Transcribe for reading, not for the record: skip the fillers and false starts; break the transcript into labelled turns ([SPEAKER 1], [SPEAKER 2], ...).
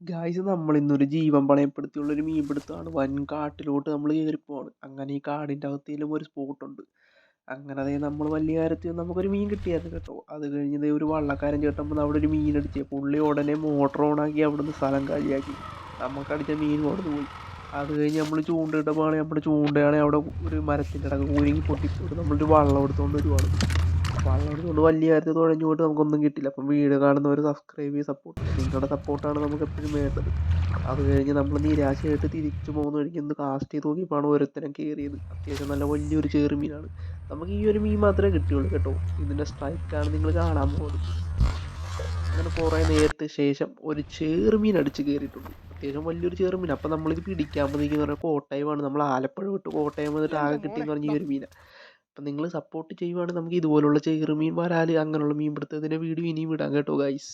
[SPEAKER 1] Guys നമ്മളിന്നൊരു ജീവൻ പണയപ്പെടുത്തിയുള്ളൊരു മീൻപിടുത്തമാണ്. വൻ കാട്ടിലോട്ട് നമ്മൾ കയറിപ്പോവാണ്. അങ്ങനെ ഈ കാടിൻ്റെ അകത്തേലും ഒരു സ്പോട്ടുണ്ട്. അങ്ങനെ അതേ നമ്മൾ വലിയ കാര്യത്തിൽ നമുക്കൊരു മീൻ കിട്ടിയായിരുന്നു കേട്ടോ. അത് കഴിഞ്ഞ് ദേ ഒരു വള്ളക്കാരൻ ചേട്ടൻ വന്ന് അവിടെ ഒരു മീൻ അടിച്ച് പുള്ളി ഉടനെ മോട്ടർ ഓണാക്കി അവിടുന്ന് സ്ഥലം കാലിയാക്കി. നമുക്കടിച്ച മീൻ കൊടുന്ന് പോയി. അത് കഴിഞ്ഞ് നമ്മൾ ചൂണ്ടയിട്ടപ്പോൾ നമ്മുടെ ചൂണ്ടയാണെങ്കിൽ അവിടെ ഒരു മരത്തിൻ്റെ ഇടക്ക് കുരുങ്ങി പൊട്ടിപ്പോയിട്ട് നമ്മളൊരു വള്ളം എടുത്തുകൊണ്ട് വരുവാണ്. വള്ളം എടുത്തുകൊണ്ട് വലിയ കാര്യത്തിൽ തുഴഞ്ഞു പോയിട്ട് നമുക്കൊന്നും കിട്ടില്ല. അപ്പം വീഡിയോ കാണുന്നവർ സബ്സ്ക്രൈബ് ചെയ്ത് സപ്പോർട്ട് ചെയ്യുക. നിങ്ങളുടെ സപ്പോർട്ടാണ് നമുക്ക് എപ്പോഴും വേണ്ടത്. അത് കഴിഞ്ഞ് നമ്മൾ നിരാശയായിട്ട് തിരിച്ചു പോകുന്ന വഴിക്ക് ഒന്ന് കാസ്റ്റ് ചെയ്ത് നോക്കിയപ്പോഴാണ് ഒരുത്തരം കയറിയത്. അത്യാവശ്യം നല്ല വലിയൊരു ചെറുമീനാണ്. നമുക്ക് ഈ ഒരു മീൻ മാത്രമേ കിട്ടിയുള്ളൂ കേട്ടോ. ഇതിൻ്റെ സ്ട്രൈക്കാണ് നിങ്ങൾ കാണാൻ പോകുന്നത്. അങ്ങനെ കുറേ നേരത്തെ ശേഷം ഒരു ചെറുമീൻ അടിച്ച് കയറിയിട്ടുണ്ട്. അത്യാവശ്യം വലിയൊരു ചെറുമീൻ. അപ്പം നമ്മളിത് പിടിക്കാൻ പോകുന്ന പറഞ്ഞാൽ കോട്ടയമാണ്. നമ്മൾ ആലപ്പുഴ വിട്ട് കോട്ടയം വന്നിട്ട് ആകെ കിട്ടിയെന്ന് പറഞ്ഞ ഈ ഒരു മീനാണ്. അപ്പം നിങ്ങൾ സപ്പോർട്ട് ചെയ്യുവാണെങ്കിൽ നമുക്ക് ഇതുപോലുള്ള ചെറുമീൻ, വരാൽ അങ്ങനെയുള്ള മീൻ പിടുത്തത്തിൻ്റെ വീഡിയോ ഇനിയും ഇടാം കേട്ടോ ഗൈസ്.